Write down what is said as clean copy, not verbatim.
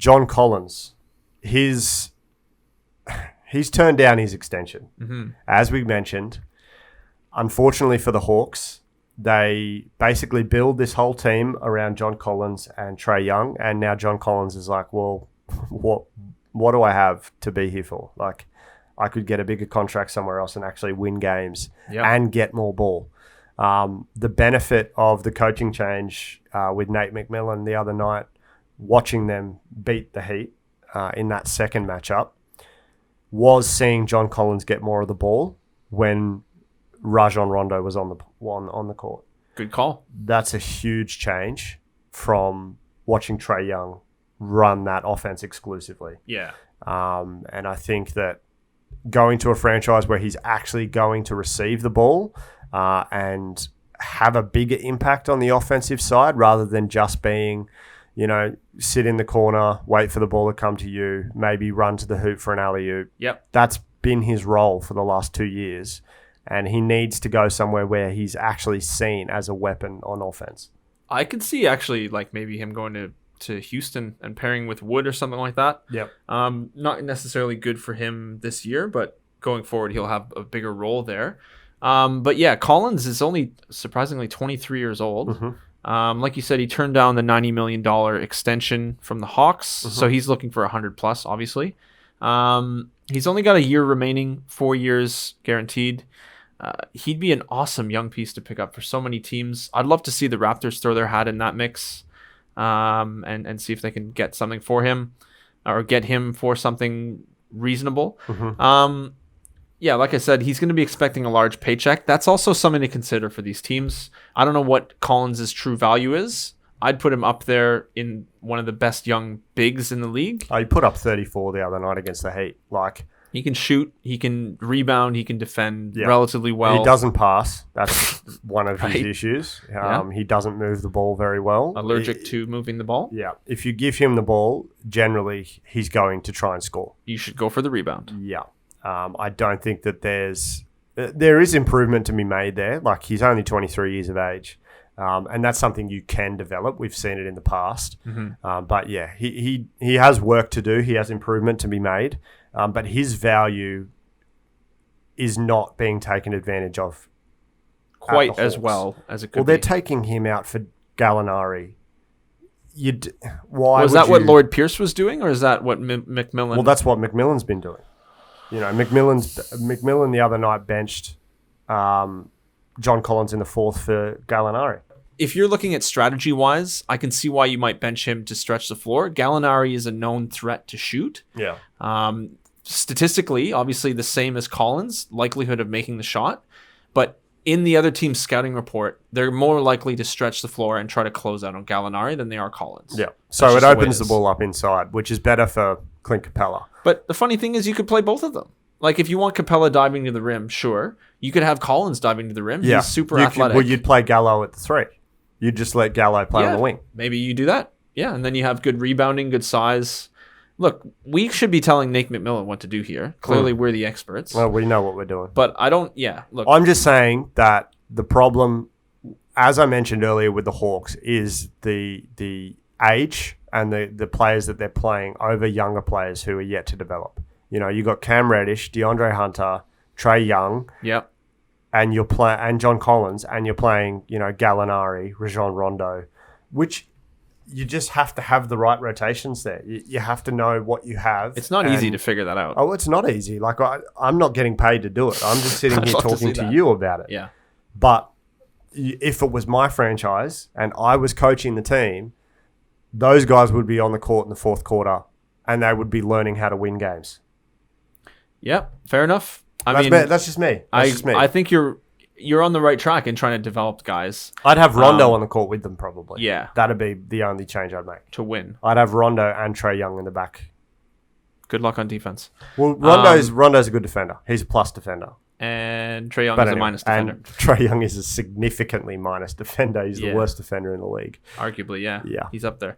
John Collins, he's turned down his extension. Mm-hmm. As we mentioned, unfortunately for the Hawks, they basically build this whole team around John Collins and Trae Young, and now John Collins is like, well, what do I have to be here for? Like, I could get a bigger contract somewhere else and actually win games and get more ball. The benefit of the coaching change with Nate McMillan the other night, watching them beat the Heat in that second matchup, was seeing John Collins get more of the ball when Rajon Rondo was on the court. Good call. That's a huge change from watching Trae Young run that offense exclusively. Yeah. And I think that going to a franchise where he's actually going to receive the ball and have a bigger impact on the offensive side rather than just being, sit in the corner, wait for the ball to come to you, maybe run to the hoop for an alley-oop. Yep. That's been his role for the last 2 years. And he needs to go somewhere where he's actually seen as a weapon on offense. I could see actually like maybe him going to Houston and pairing with Wood or something like that. Yep. Not necessarily good for him this year, but going forward he'll have a bigger role there. But yeah, Collins is only surprisingly 23 years old. Mm-hmm. Like you said, he turned down the $90 million extension from the Hawks, Mm-hmm. so he's looking for 100 plus, obviously. He's only got a year remaining, 4 years guaranteed. He'd be an awesome young piece to pick up for so many teams. I'd love to see the Raptors throw their hat in that mix and see if they can get something for him or get him for something reasonable. Mm-hmm. Yeah, like I said, he's going to be expecting a large paycheck. That's also something to consider for these teams. I don't know what Collins' true value is. I'd put him up there in one of the best young bigs in the league. He put up 34 the other night against the Heat. Like, he can shoot, he can rebound, he can defend relatively well. He doesn't pass. That's one of his Right. issues. He doesn't move the ball very well. Allergic to moving the ball. Yeah. If you give him the ball, generally he's going to try and score. You should go for the rebound. Yeah. I don't think that there is improvement to be made there. Like, he's only 23 years of age. And that's something you can develop. We've seen it in the past. Mm-hmm. But yeah, he has work to do. He has improvement to be made. But his value is not being taken advantage of Quite as well as it could Well, be. they're taking him out for Gallinari. Why was that what Lloyd Pierce was doing, or is that what McMillan? Well, that's what McMillan's been doing. McMillan the other night benched John Collins in the fourth for Gallinari. If you're looking at strategy-wise, I can see why you might bench him to stretch the floor. Gallinari is a known threat to shoot. Yeah. Statistically, obviously the same as Collins, likelihood of making the shot. But in the other team's scouting report, they're more likely to stretch the floor and try to close out on Gallinari than they are Collins. Yeah. So it opens the ball up inside, which is better for Clint Capella. But the funny thing is you could play both of them. Like, if you want Capella diving to the rim, sure. You could have Collins diving to the rim. Yeah. He's super athletic. You'd play Gallo at the three. You'd just let Gallo play on the wing. Maybe you do that. Yeah, and then you have good rebounding, good size. Look, we should be telling Nate McMillan what to do here. Clearly, we're the experts. Well, we know what we're doing. But I don't, look. I'm just saying that the problem, as I mentioned earlier with the Hawks, is the age and the players that they're playing over younger players who are yet to develop. You got Cam Reddish, DeAndre Hunter, Trae Young, and and John Collins, and you're playing, Gallinari, Rajon Rondo, which you just have to have the right rotations there. You have to know what you have. It's not easy to figure that out. Oh, it's not easy. Like, I'm not getting paid to do it. I'm just sitting here talking to you about it. Yeah. But if it was my franchise and I was coaching the team, those guys would be on the court in the fourth quarter and they would be learning how to win games. Yeah, fair enough. That's just me. I think you're on the right track in trying to develop guys. I'd have Rondo on the court with them probably. Yeah. That'd be the only change I'd make. To win. I'd have Rondo and Trae Young in the back. Good luck on defense. Well, Rondo's a good defender. He's a plus defender. And Trae Young is a minus defender. And Trae Young is a significantly minus defender. He's the worst defender in the league. Arguably, yeah. Yeah. He's up there.